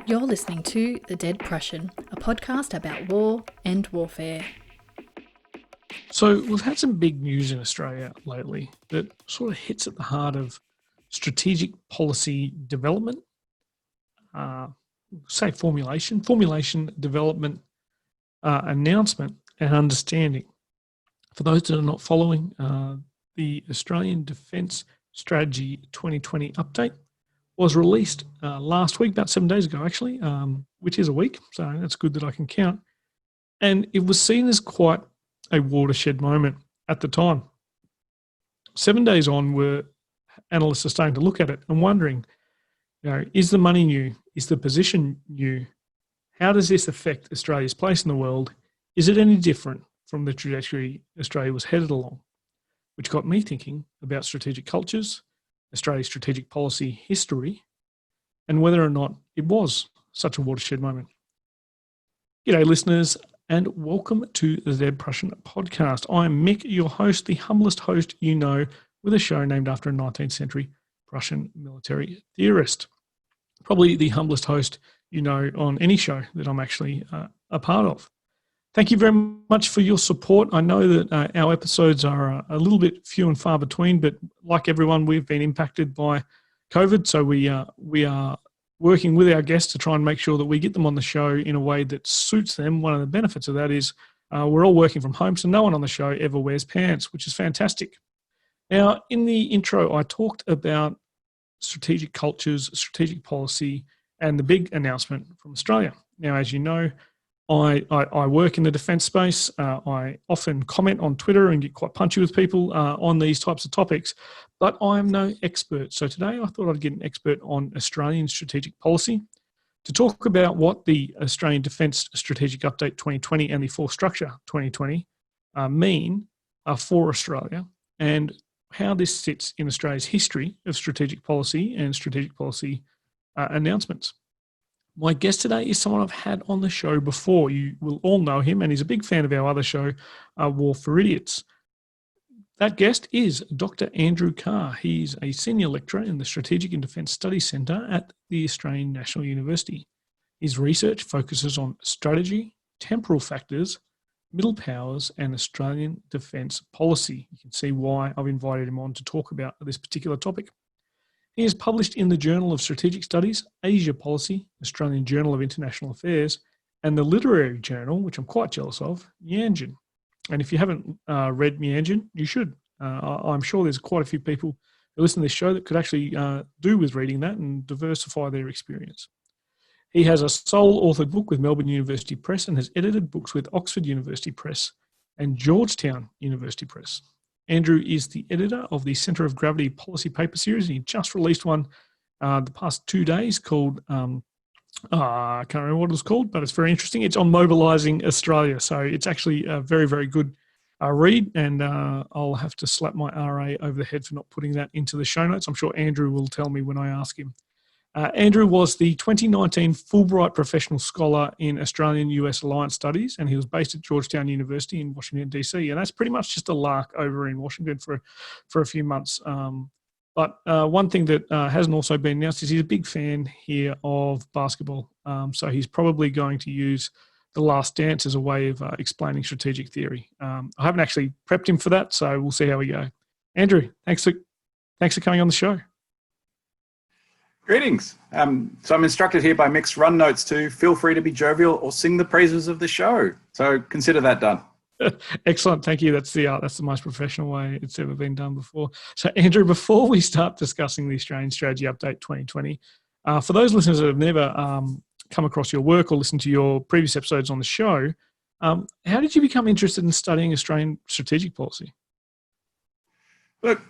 You're listening to The Dead Prussian, a podcast about war and warfare. So we've had some big news in Australia lately that sort of hits at the heart of strategic policy development, formulation, development, announcement and understanding. For those that are not following, the Australian Defence Strategy 2020 update was released last week, about 7 days ago actually, which is a week, so that's good that I can count. And it was seen as quite a watershed moment at the time. 7 days on, analysts are starting to look at it and wondering, is the money new? Is the position new? How does this affect Australia's place in the world? Is it any different from the trajectory Australia was headed along? Which got me thinking about strategic cultures, Australia's strategic policy history, and whether or not it was such a watershed moment. G'day listeners, and welcome to the Dead Prussian podcast. I'm Mick, your host, the humblest host you know, with a show named after a 19th century Prussian military theorist. Probably the humblest host you know on any show that I'm actually a part of. Thank you very much for your support. I know that our episodes are a little bit few and far between, but like everyone, we've been impacted by COVID, so we are working with our guests to try and make sure that we get them on the show in a way that suits them. One of the benefits of that is we're all working from home, so no one on the show ever wears pants, which is fantastic. Now, in the intro, I talked about strategic cultures, strategic policy, and the big announcement from Australia. Now, as you know, I work in the defence space. I often comment on Twitter and get quite punchy with people on these types of topics, but I am no expert. So today I thought I'd get an expert on Australian strategic policy to talk about what the Australian Defence Strategic Update 2020 and the Force Structure 2020 mean for Australia and how this sits in Australia's history of strategic policy and strategic policy announcements. My guest today is someone I've had on the show before. You will all know him, and he's a big fan of our other show, War for Idiots. That guest is Dr. Andrew Carr. He's a senior lecturer in the Strategic and Defence Studies Centre at the Australian National University. His research focuses on strategy, temporal factors, middle powers, and Australian defence policy. You can see why I've invited him on to talk about this particular topic. He is published in the Journal of Strategic Studies, Asia Policy, Australian Journal of International Affairs, and the literary journal, which I'm quite jealous of, Meanjin. And if you haven't read Meanjin, you should. I'm sure there's quite a few people who listen to this show that could actually do with reading that and diversify their experience. He has a sole authored book with Melbourne University Press and has edited books with Oxford University Press and Georgetown University Press. Andrew is the editor of the Centre of Gravity Policy Paper Series. He just released one the past 2 days called, I can't remember what it was called, but it's very interesting. It's on mobilising Australia. So it's actually a very, very good read, and I'll have to slap my RA over the head for not putting that into the show notes. I'm sure Andrew will tell me when I ask him. Andrew was the 2019 Fulbright Professional Scholar in Australian-US Alliance Studies, and he was based at Georgetown University in Washington, D.C., and that's pretty much just a lark over in Washington for a few months. But one thing that hasn't also been announced is he's a big fan here of basketball, so he's probably going to use The Last Dance as a way of explaining strategic theory. I haven't actually prepped him for that, so we'll see how we go. Andrew, thanks for coming on the show. Greetings. So I'm instructed here by Mick's run notes to feel free to be jovial or sing the praises of the show. So consider that done. Excellent. Thank you. That's the most professional way it's ever been done before. So Andrew, before we start discussing the Australian Strategy Update 2020, for those listeners that have never come across your work or listened to your previous episodes on the show, how did you become interested in studying Australian strategic policy? Look,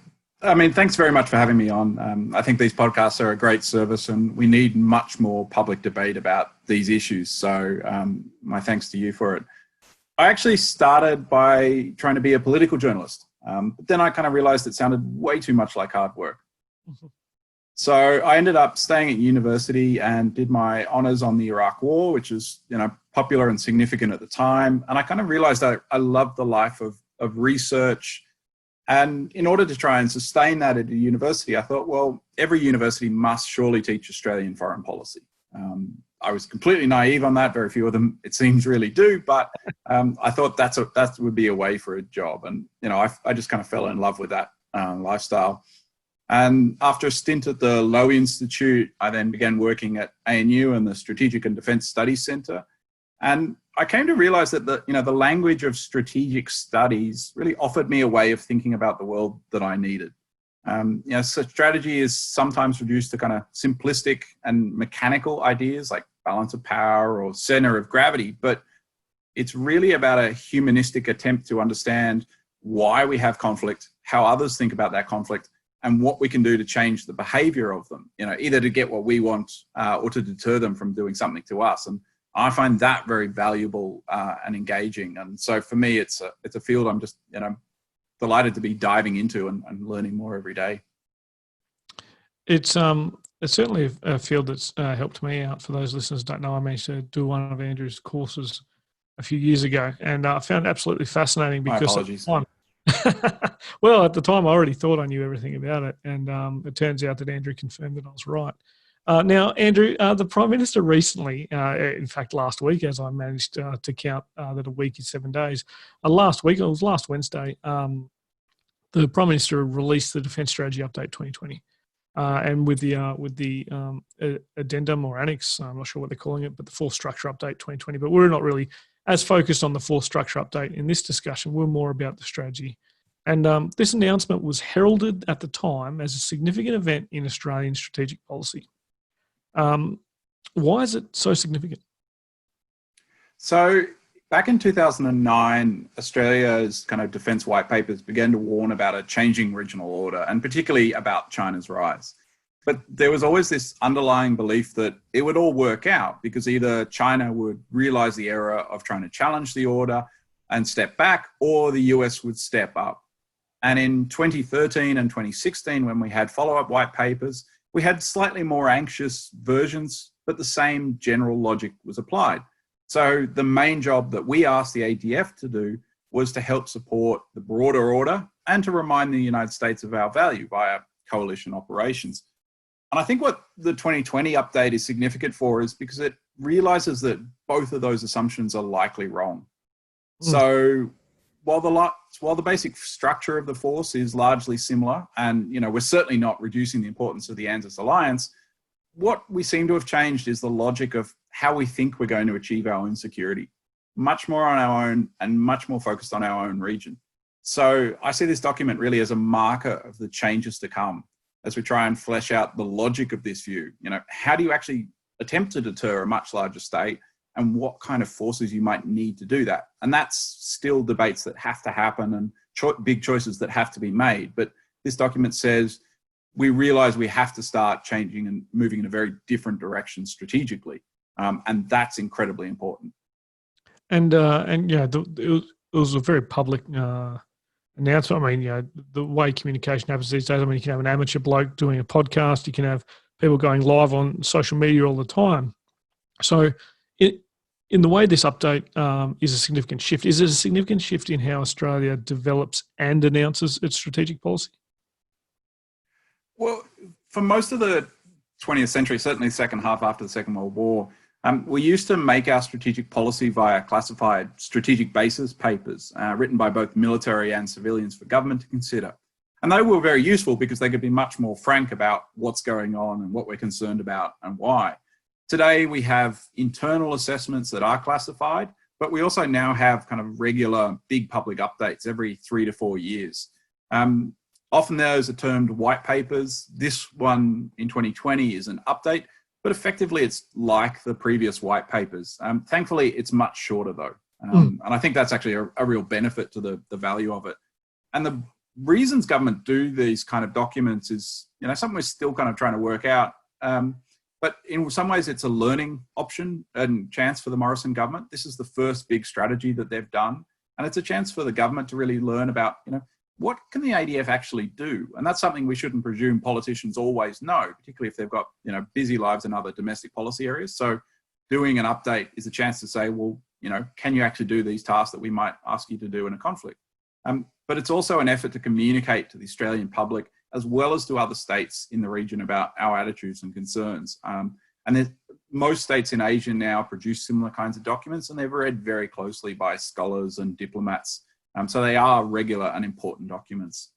thanks very much for having me on. I think these podcasts are a great service and we need much more public debate about these issues. So my thanks to you for it. I actually started by trying to be a political journalist, but then I kind of realized it sounded way too much like hard work. Mm-hmm. So I ended up staying at university and did my honors on the Iraq War, which is, popular and significant at the time. And I kind of realized that I loved the life of research. And in order to try and sustain that at a university, I thought, well, every university must surely teach Australian foreign policy. I was completely naive on that. Very few of them, it seems, really do. But I thought that would be a way for a job. And, I just kind of fell in love with that lifestyle. And after a stint at the Lowy Institute, I then began working at ANU and the Strategic and Defence Studies Centre. And I came to realise that the language of strategic studies really offered me a way of thinking about the world that I needed. So strategy is sometimes reduced to kind of simplistic and mechanical ideas like balance of power or centre of gravity, but it's really about a humanistic attempt to understand why we have conflict, how others think about that conflict, and what we can do to change the behaviour of them, either to get what we want or to deter them from doing something to us. And I find that very valuable and engaging. And so for me, it's a field I'm just, delighted to be diving into and learning more every day. It's certainly a field that's helped me out. For those listeners who don't know, I managed to do one of Andrew's courses a few years ago, and I found it absolutely fascinating because my apologies. Well, at the time I already thought I knew everything about it, and it turns out that Andrew confirmed that I was right. Now, Andrew, the Prime Minister recently, in fact last week, as I managed to count that a week is 7 days, last week, it was last Wednesday, the Prime Minister released the Defence Strategy Update 2020. And with the addendum or annex, I'm not sure what they're calling it, but the Force Structure Update 2020. But we're not really as focused on the Force Structure Update in this discussion. We're more about the strategy. And this announcement was heralded at the time as a significant event in Australian strategic policy. Why is it so significant? So back in 2009, Australia's kind of defence white papers began to warn about a changing regional order, and particularly about China's rise. But there was always this underlying belief that it would all work out because either China would realise the error of trying to challenge the order and step back, or the US would step up. And in 2013 and 2016, when we had follow-up white papers, we had slightly more anxious versions, but the same general logic was applied. So the main job that we asked the ADF to do was to help support the broader order and to remind the United States of our value via coalition operations. And I think what the 2020 update is significant for is because it realizes that both of those assumptions are likely wrong. So while the basic structure of the force is largely similar, and we're certainly not reducing the importance of the ANZUS alliance, what we seem to have changed is the logic of how we think we're going to achieve our own security, much more on our own and much more focused on our own region. So I see this document really as a marker of the changes to come as we try and flesh out the logic of this view. How do you actually attempt to deter a much larger state, and what kind of forces you might need to do that? And that's still debates that have to happen and big choices that have to be made. But this document says we realize we have to start changing and moving in a very different direction strategically. And that's incredibly important. And it was a very public announcement. I mean, the way communication happens these days, you can have an amateur bloke doing a podcast, you can have people going live on social media all the time. So in the way this update is a significant shift, is it a significant shift in how Australia develops and announces its strategic policy? Well, for most of the 20th century, certainly the second half after the Second World War, we used to make our strategic policy via classified strategic basis papers written by both military and civilians for government to consider. And they were very useful because they could be much more frank about what's going on and what we're concerned about and why. Today, we have internal assessments that are classified, but we also now have kind of regular big public updates every 3 to 4 years. Often those are termed white papers. This one in 2020 is an update, but effectively it's like the previous white papers. Thankfully, it's much shorter though. And I think that's actually a real benefit to the value of it. And the reasons government do these kind of documents is, something we're still kind of trying to work out. But in some ways, it's a learning option and chance for the Morrison government. This is the first big strategy that they've done. And it's a chance for the government to really learn about, what can the ADF actually do? And that's something we shouldn't presume politicians always know, particularly if they've got, busy lives in other domestic policy areas. So doing an update is a chance to say, well, can you actually do these tasks that we might ask you to do in a conflict? But it's also an effort to communicate to the Australian public as well as to other states in the region about our attitudes and concerns. And most states in Asia now produce similar kinds of documents, and they're read very closely by scholars and diplomats. So they are regular and important documents.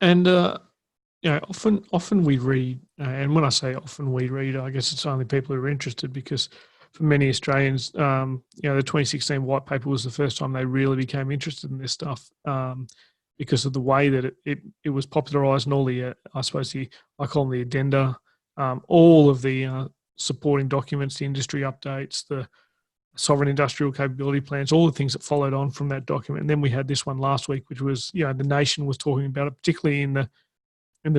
And often we read, and when I say often we read, I guess it's only people who are interested, because for many Australians, the 2016 white paper was the first time they really became interested in this stuff, because of the way that it was popularised, and all the, I call them the addenda, all of the supporting documents, the industry updates, the sovereign industrial capability plans, all the things that followed on from that document. And then we had this one last week, which was, the nation was talking about it, particularly in the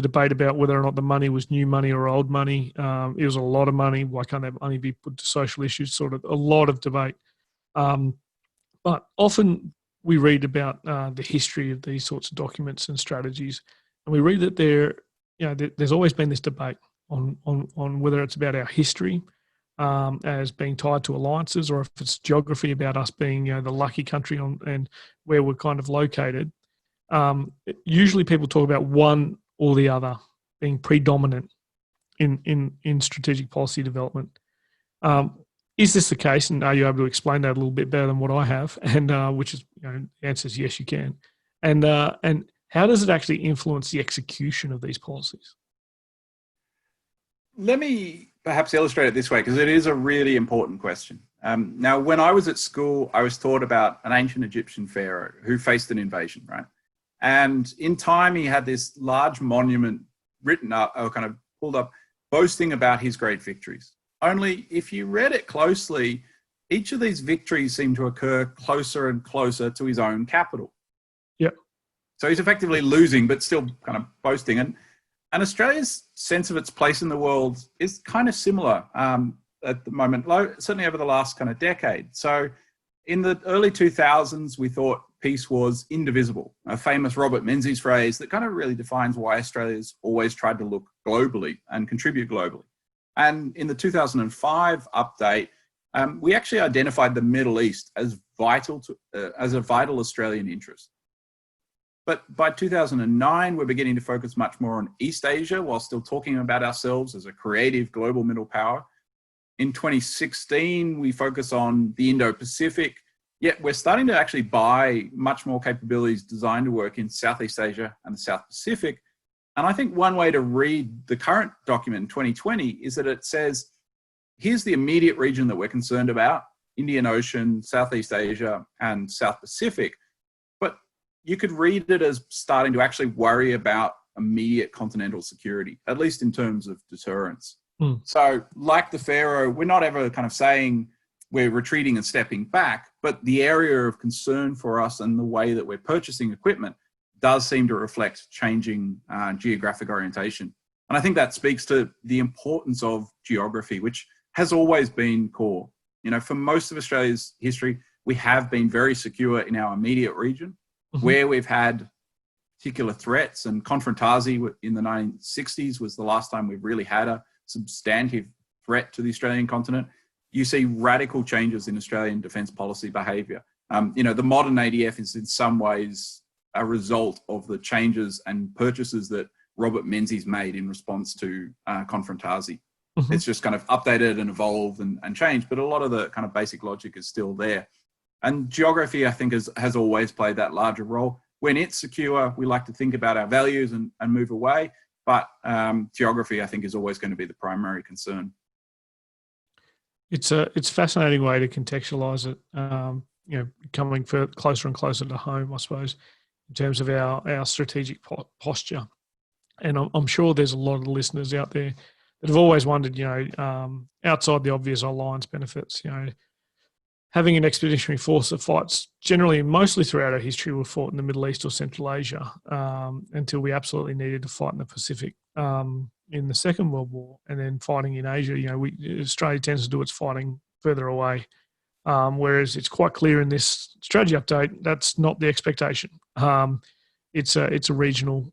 debate about whether or not the money was new money or old money. It was a lot of money. Why can't that money be put to social issues? Sort of a lot of debate. But often we read about the history of these sorts of documents and strategies, and we read that there's always been this debate on whether it's about our history as being tied to alliances, or if it's geography, about us being the lucky country and where we're kind of located. Usually people talk about one or the other being predominant in strategic policy development. Is this the case, and are you able to explain that a little bit better than what I have? And which is, the answer is yes, you can. And how does it actually influence the execution of these policies? Let me perhaps illustrate it this way, because it is a really important question. Now, when I was at school, I was taught about an ancient Egyptian pharaoh who faced an invasion, right? And in time, he had this large monument written up, or kind of pulled up, boasting about his great victories. Only if you read it closely, each of these victories seemed to occur closer and closer to his own capital. Yep. So he's effectively losing, but still kind of boasting. And Australia's sense of its place in the world is kind of similar at the moment, certainly over the last kind of decade. So in the early 2000s, we thought peace was indivisible, a famous Robert Menzies phrase that kind of really defines why Australia's always tried to look globally and contribute globally. And in the 2005 update, we actually identified the Middle East as as a vital Australian interest. But by 2009, we're beginning to focus much more on East Asia, while still talking about ourselves as a creative global middle power. In 2016, we focus on the Indo-Pacific, yet we're starting to actually buy much more capabilities designed to work in Southeast Asia and the South Pacific. And I think one way to read the current document in 2020 is that it says, here's the immediate region that we're concerned about: Indian Ocean, Southeast Asia, and South Pacific. But you could read it as starting to actually worry about immediate continental security, at least in terms of deterrence. So like the Pharaoh, we're not ever kind of saying we're retreating and stepping back, but the area of concern for us and the way that we're purchasing equipment does seem to reflect changing geographic orientation. And I think that speaks to the importance of geography, which has always been core. For most of Australia's history, we have been very secure in our immediate region, where we've had particular threats, and confrontasi in the 1960s was the last time we've really had a substantive threat to the Australian continent. You see radical changes in Australian defence policy behaviour. The modern ADF is in some ways a result of the changes and purchases that Robert Menzies made in response to confrontasi. It's just kind of updated and evolved and changed, but a lot of the kind of basic logic is still there. And geography, I think, has always played that larger role. When it's secure, we like to think about our values and move away, but geography, I think, is always going to be the primary concern. It's a fascinating way to contextualise it, coming closer and closer to home, I suppose, in terms of our strategic posture. And I'm sure there's a lot of listeners out there that have always wondered, outside the obvious alliance benefits, having an expeditionary force that fights generally, mostly throughout our history, we fought in the Middle East or Central Asia until we absolutely needed to fight in the Pacific in the Second World War, and then fighting in Asia. Australia tends to do its fighting further away, whereas it's quite clear in this strategy update that's not the expectation. It's a regional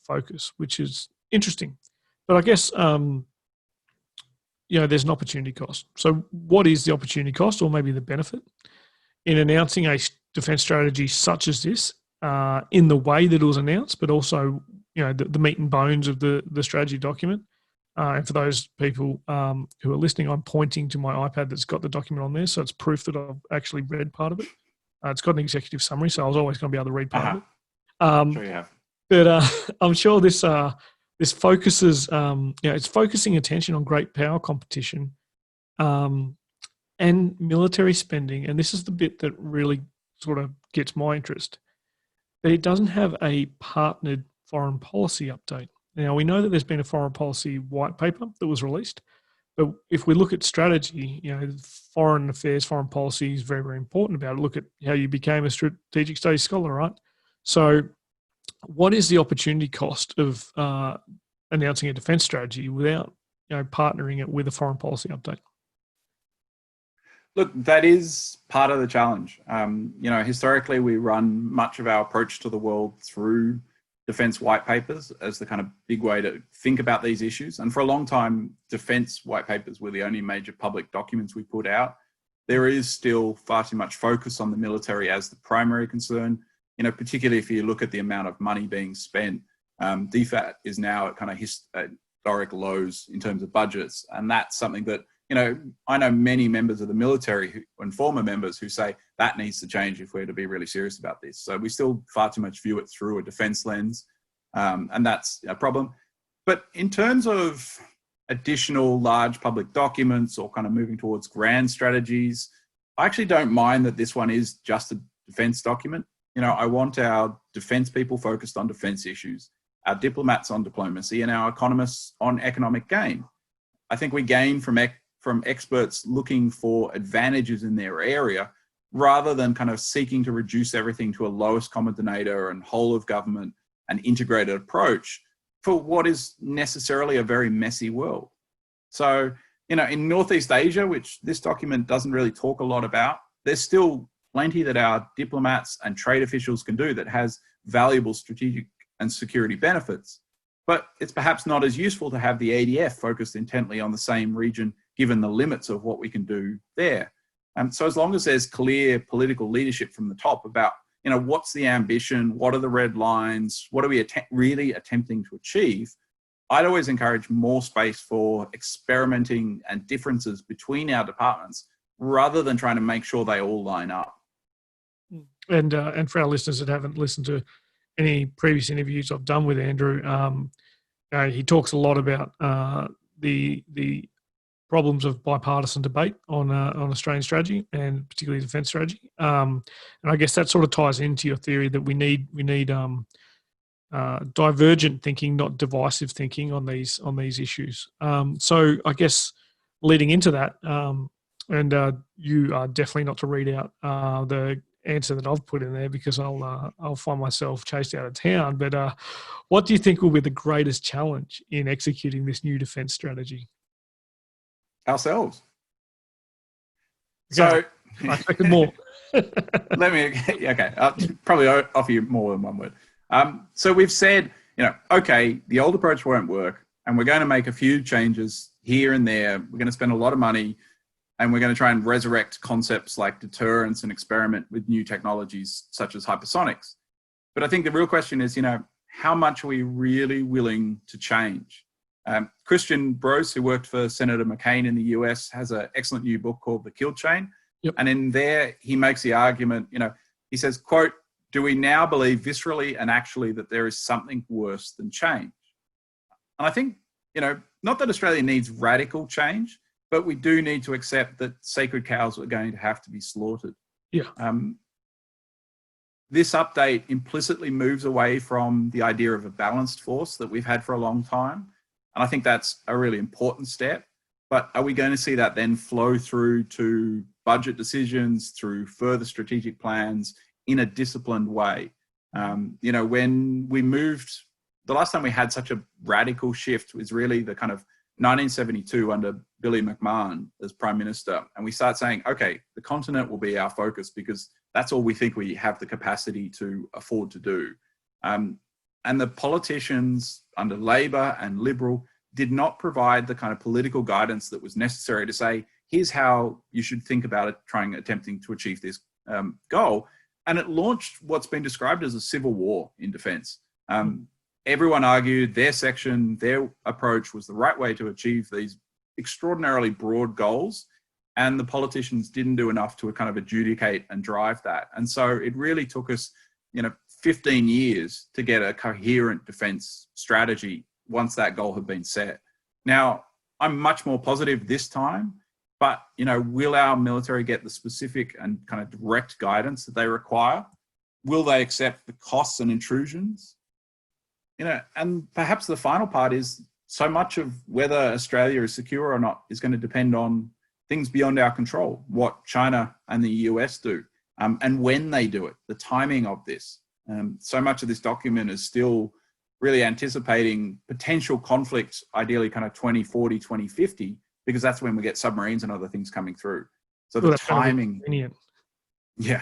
focus, which is interesting. But I guess there's an opportunity cost. So what is the opportunity cost, or maybe the benefit, in announcing a defence strategy such as this in the way that it was announced, but also the meat and bones of the strategy document, And for those people who are listening, I'm pointing to my iPad that's got the document on there, so it's proof that I've actually read part of it. It's got an executive summary, so I was always going to be able to read part of it. Sure you have. But I'm sure this focuses, it's focusing attention on great power competition and military spending, and this is the bit that really sort of gets my interest. But it doesn't have a partnered foreign policy update. Now, we know that there's been a foreign policy white paper that was released, but if we look at strategy, foreign affairs, foreign policy is very, very important about it. Look at how you became a strategic studies scholar, right? So what is the opportunity cost of announcing a defence strategy without partnering it with a foreign policy update? Look, that is part of the challenge. Historically, we run much of our approach to the world through defence white papers as the kind of big way to think about these issues. And for a long time, defence white papers were the only major public documents we put out. There is still far too much focus on the military as the primary concern, particularly if you look at the amount of money being spent. DFAT is now at kind of historic lows in terms of budgets. And that's something that, I know many members of the military and former members who say that needs to change if we're to be really serious about this. So we still far too much view it through a defence lens, and that's a problem. But in terms of additional large public documents or kind of moving towards grand strategies, I actually don't mind that this one is just a defence document. I want our defence people focused on defence issues, our diplomats on diplomacy, and our economists on economic gain. I think we gain from experts looking for advantages in their area rather than kind of seeking to reduce everything to a lowest common denominator and whole of government and integrated approach for what is necessarily a very messy world. So, in Northeast Asia, which this document doesn't really talk a lot about, there's still plenty that our diplomats and trade officials can do that has valuable strategic and security benefits. But it's perhaps not as useful to have the ADF focused intently on the same region, given the limits of what we can do there. So as long as there's clear political leadership from the top about, what's the ambition, what are the red lines, what are we really attempting to achieve, I'd always encourage more space for experimenting and differences between our departments rather than trying to make sure they all line up. And for our listeners that haven't listened to any previous interviews I've done with Andrew, he talks a lot about the problems of bipartisan debate on Australian strategy and particularly defence strategy. And I guess that sort of ties into your theory that we need divergent thinking, not divisive thinking on these issues. So I guess leading into that, and you are definitely not to read out the answer that I've put in there because I'll find myself chased out of town. But what do you think will be the greatest challenge in executing this new defence strategy? Ourselves. Okay. So I expected more. I'll probably offer you more than one word. So we've said, okay, the old approach won't work and we're going to make a few changes here and there. We're going to spend a lot of money and we're going to try and resurrect concepts like deterrence and experiment with new technologies such as hypersonics. But I think the real question is, how much are we really willing to change? Christian Brose, who worked for Senator McCain in the US, has an excellent new book called The Kill Chain. Yep. And in there, he makes the argument, he says, quote, "Do we now believe viscerally and actually that there is something worse than change?" And I think, not that Australia needs radical change, but we do need to accept that sacred cows are going to have to be slaughtered. Yeah. This update implicitly moves away from the idea of a balanced force that we've had for a long time. And I think that's a really important step. But are we going to see that then flow through to budget decisions, through further strategic plans in a disciplined way? When we moved, the last time we had such a radical shift was really the kind of 1972 under Billy McMahon as Prime Minister. And we start saying, okay, the continent will be our focus because that's all we think we have the capacity to afford to do. And the politicians under Labor and Liberal did not provide the kind of political guidance that was necessary to say, here's how you should think about it, attempting to achieve this goal. And it launched what's been described as a civil war in defence. everyone argued their section, their approach was the right way to achieve these extraordinarily broad goals. And the politicians didn't do enough to kind of adjudicate and drive that. And so it really took us, 15 years to get a coherent defense strategy once that goal had been set. Now, I'm much more positive this time, but, will our military get the specific and kind of direct guidance that they require? Will they accept the costs and intrusions? And perhaps the final part is so much of whether Australia is secure or not is going to depend on things beyond our control, what China and the US do, and when they do it, the timing of this. So much of this document is still really anticipating potential conflict, ideally kind of 2040, 2050, because that's when we get submarines and other things coming through. So the timing, yeah.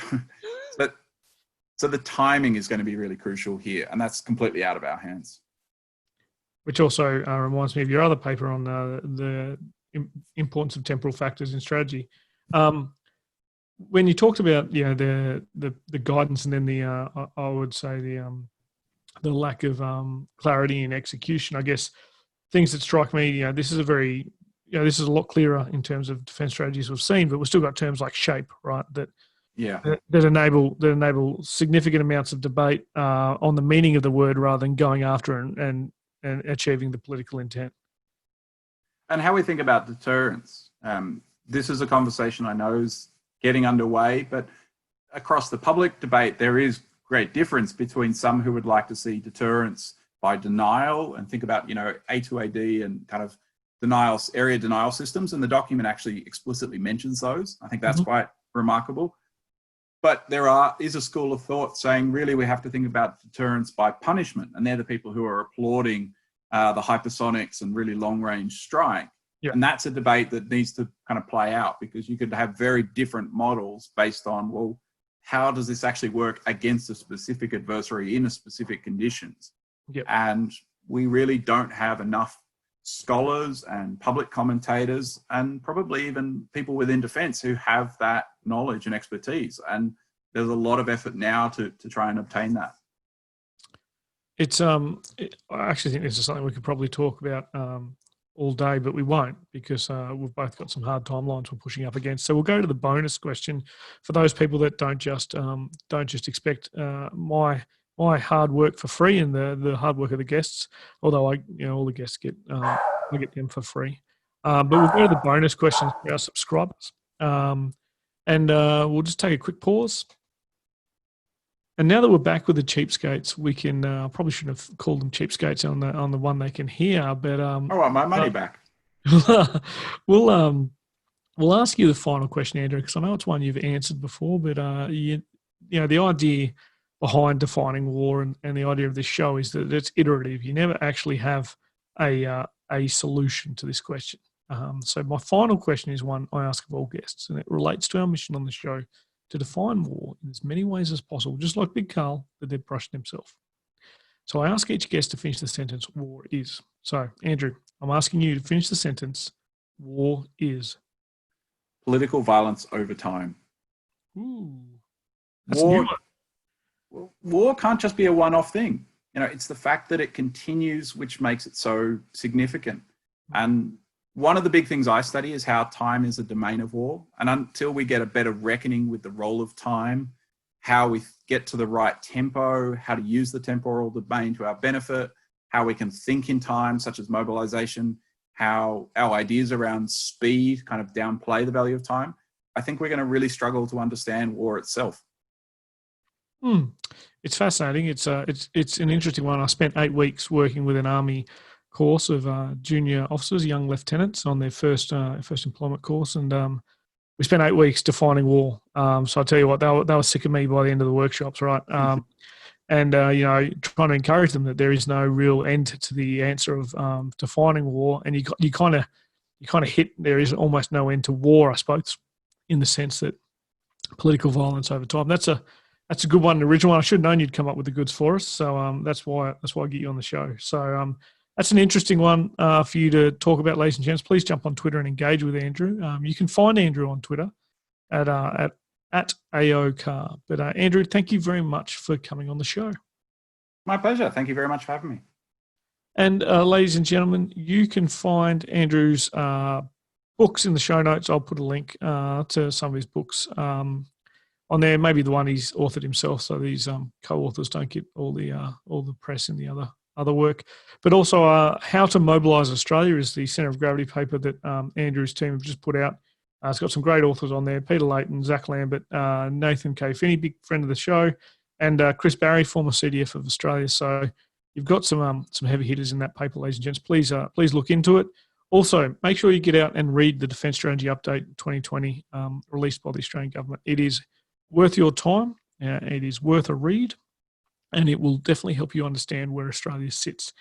So the timing is going to be really crucial here, and that's completely out of our hands. Which also reminds me of your other paper on the importance of temporal factors in strategy. When you talked about the guidance and then the I would say the lack of clarity in execution, I guess things that strike me, this is a very this is a lot clearer in terms of defence strategies we've seen, but we've still got terms like shape, right? That enable significant amounts of debate on the meaning of the word rather than going after and achieving the political intent. And how we think about deterrence. This is a conversation I know is getting underway, but across the public debate, there is great difference between some who would like to see deterrence by denial and think about, A2AD and kind of area denial systems. And the document actually explicitly mentions those. I think that's quite remarkable. But there is a school of thought saying, really, we have to think about deterrence by punishment. And they're the people who are applauding the hypersonics and really long-range strike. Yep. And that's a debate that needs to kind of play out, because you could have very different models based on, well, how does this actually work against a specific adversary in a specific conditions? Yep. And we really don't have enough scholars and public commentators and probably even people within defence who have that knowledge and expertise. And there's a lot of effort now to try and obtain that. It's I actually think this is something we could probably talk about all day, but we won't, because we've both got some hard timelines we're pushing up against. So we'll go to the bonus question for those people that don't just expect my hard work for free and the hard work of the guests. Although all the guests get I get them for free. But we'll go to the bonus questions for our subscribers, and we'll just take a quick pause. And now that we're back with the cheapskates, we can probably shouldn't have called them cheapskates on the one they can hear. But I want my money back. We'll ask you the final question, Andrew, because I know it's one you've answered before. But the idea behind defining war and the idea of this show is that it's iterative. You never actually have a solution to this question. So my final question is one I ask of all guests, and it relates to our mission on the show to define war in as many ways as possible, just like Big Carl, the dead Prussian himself. So I ask each guest to finish the sentence, war is. So, Andrew, I'm asking you to finish the sentence, war is. Political violence over time. Ooh. That's a new one. War can't just be a one-off thing. It's the fact that it continues which makes it so significant. And one of the big things I study is how time is a domain of war. And until we get a better reckoning with the role of time, how we get to the right tempo, how to use the temporal domain to our benefit, how we can think in time, such as mobilization, how our ideas around speed kind of downplay the value of time, I think we're going to really struggle to understand war itself. It's fascinating. It's an interesting one. I spent 8 weeks working with an army course of junior officers, young lieutenants, on their first employment course, and we spent 8 weeks defining war. So I tell you what, they were sick of me by the end of the workshops, right? And trying to encourage them that there is no real end to the answer of defining war, and you kind of hit there is almost no end to war, I suppose, in the sense that political violence over time. That's a good one, an original one. I should have known you'd come up with the goods for us, so that's why I get you on the show. So that's an interesting one for you to talk about, ladies and gents. Please jump on Twitter and engage with Andrew. You can find Andrew on Twitter at AO Carr. But Andrew, thank you very much for coming on the show. My pleasure. Thank you very much for having me. And ladies and gentlemen, you can find Andrew's books in the show notes. I'll put a link to some of his books on there. Maybe the one he's authored himself, so these co-authors don't get all the press in the other work. But also, How to Mobilise Australia is the centre of gravity paper that Andrew's team have just put out. It's got some great authors on there: Peter Layton, Zach Lambert, Nathan K. Finney, big friend of the show, and Chris Barry, former CDF of Australia. So you've got some heavy hitters in that paper, ladies and gents. Please look into it. Also, make sure you get out and read the Defence Strategy Update 2020 released by the Australian government. It is worth your time. It is worth a read, and it will definitely help you understand where Australia sits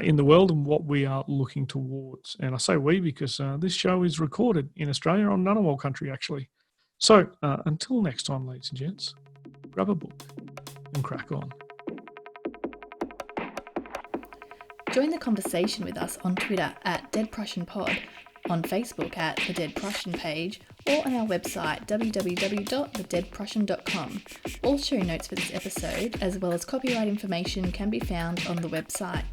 in the world and what we are looking towards. And I say we because this show is recorded in Australia on Ngunnawal country, actually. So until next time, ladies and gents, grab a book and crack on. Join the conversation with us on Twitter at Dead Prussian Pod, on Facebook at the Dead Prussian page, or on our website www.thedeadprussian.com. All show notes for this episode, as well as copyright information, can be found on the website.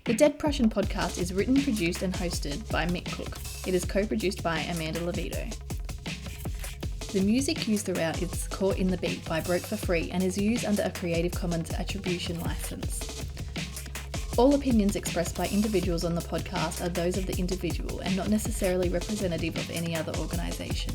The Dead Prussian podcast is written, produced and hosted by Mick Cook. It is co-produced by Amanda Levito. The music used throughout is Caught in the Beat by Broke for Free and is used under a Creative Commons Attribution license. All opinions expressed by individuals on the podcast are those of the individual and not necessarily representative of any other organisation.